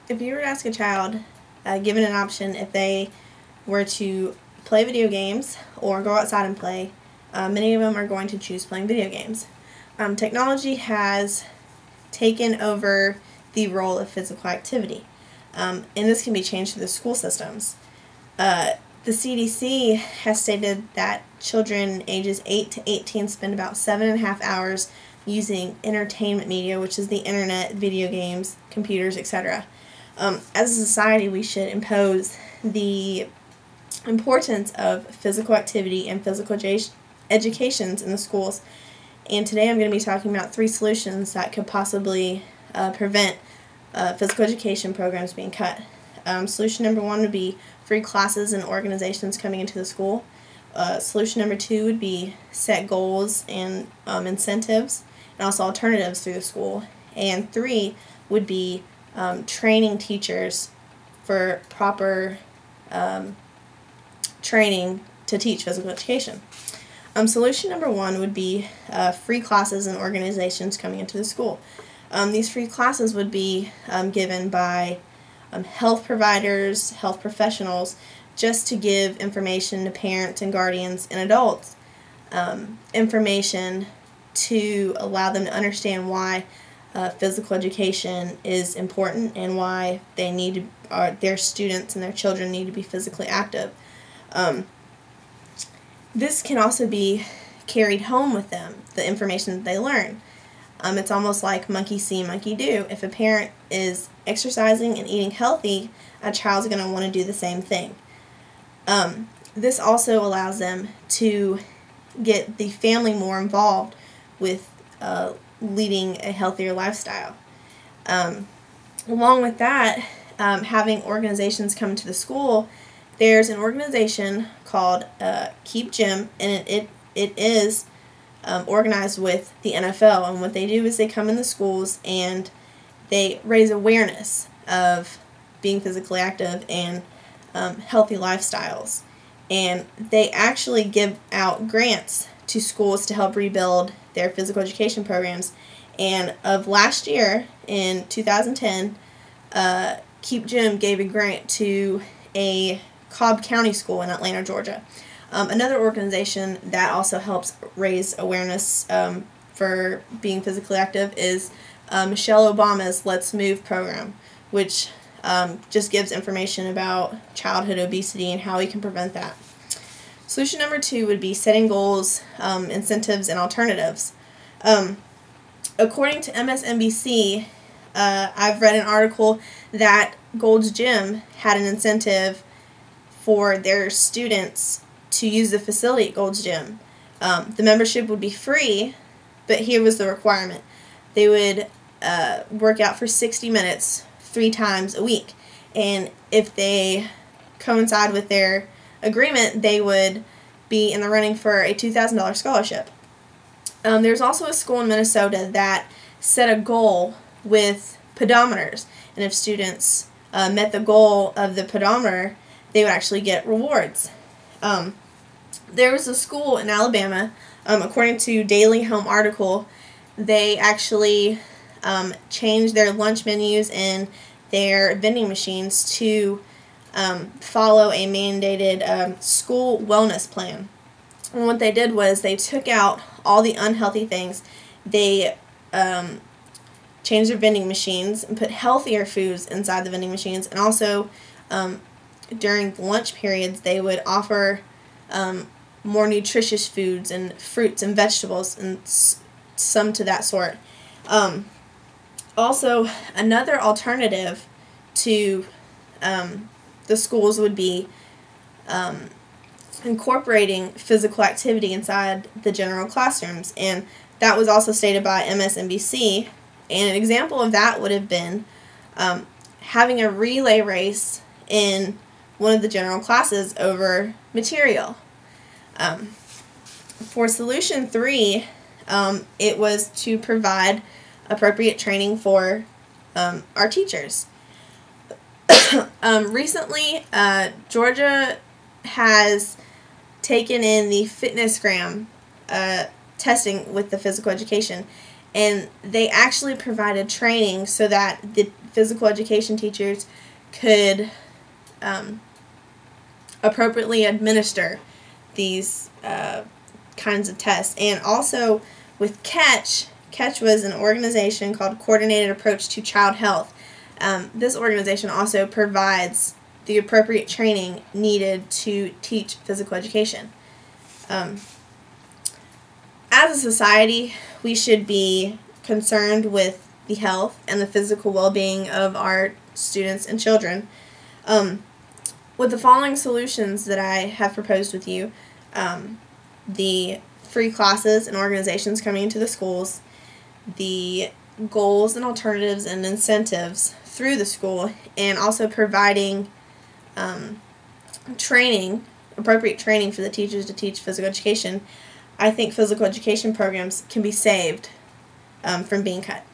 if you were to ask a child, given an option, if they were to play video games or go outside and play, many of them are going to choose playing video games. Technology has taken over the role of physical activity, and this can be changed through the school systems. The CDC has stated that children ages 8 to 18 spend about 7.5 hours using entertainment media, which is the internet, video games, computers, etc. As a society, we should impose the importance of physical activity and physical educations in the schools. And today I'm going to be talking about 3 solutions that could possibly prevent physical education programs being cut. Solution number 1 would be free classes and organizations coming into the school. Solution number 2 would be set goals and incentives and also alternatives through the school. And 3 would be training teachers for proper training to teach physical education. Solution number 1 would be free classes and organizations coming into the school. These free classes would be given by health providers, health professionals, just to give information to parents and guardians and adults, information to allow them to understand why physical education is important and why they need to, their students and their children need to be physically active. This can also be carried home with them, the information that they learn. It's almost like monkey see, monkey do. If a parent is exercising and eating healthy, a child's going to want to do the same thing. This also allows them to get the family more involved with leading a healthier lifestyle. Along with that, having organizations come to the school, there's an organization called Keep Gym, and it is organized with the NFL, and what they do is they come in the schools and they raise awareness of being physically active and healthy lifestyles, and they actually give out grants to schools to help rebuild their physical education programs. And of last year, in 2010, Keep Gym gave a grant to a Cobb County school in Atlanta, Georgia. Another organization that also helps raise awareness for being physically active is Michelle Obama's Let's Move program, which just gives information about childhood obesity and how we can prevent that. Solution number 2 would be setting goals, incentives, and alternatives. According to MSNBC, I've read an article that Gold's Gym had an incentive for their students to use the facility at Gold's Gym. The membership would be free, but here was the requirement. They would work out for 60 minutes 3 times a week, and if they coincide with their agreement, they would be in the running for a $2,000 scholarship. There's also a school in Minnesota that set a goal with pedometers, and if students met the goal of the pedometer, they would actually get rewards. There was a school in Alabama, according to Daily Home article, they actually changed their lunch menus and their vending machines to follow a mandated school wellness plan. And what they did was they took out all the unhealthy things. They changed their vending machines and put healthier foods inside the vending machines, and also during the lunch periods they would offer more nutritious foods and fruits and vegetables and some to that sort. Also, another alternative to the schools would be incorporating physical activity inside the general classrooms, and that was also stated by MSNBC. And an example of that would have been having a relay race in one of the general classes over material. For solution 3, it was to provide appropriate training for our teachers. Recently, Georgia has taken in the FitnessGram testing with the physical education, and they actually provided training so that physical education teachers could appropriately administer these kinds of tests. And also with CATCH, CATCH was an organization called Coordinated Approach to Child Health. This organization also provides the appropriate training needed to teach physical education. As a society, we should be concerned with the health and the physical well-being of our students and children. With the following solutions that I have proposed with you, the free classes and organizations coming into the schools, the goals and alternatives and incentives through the school, and also providing training, appropriate training for the teachers to teach physical education, I think physical education programs can be saved from being cut.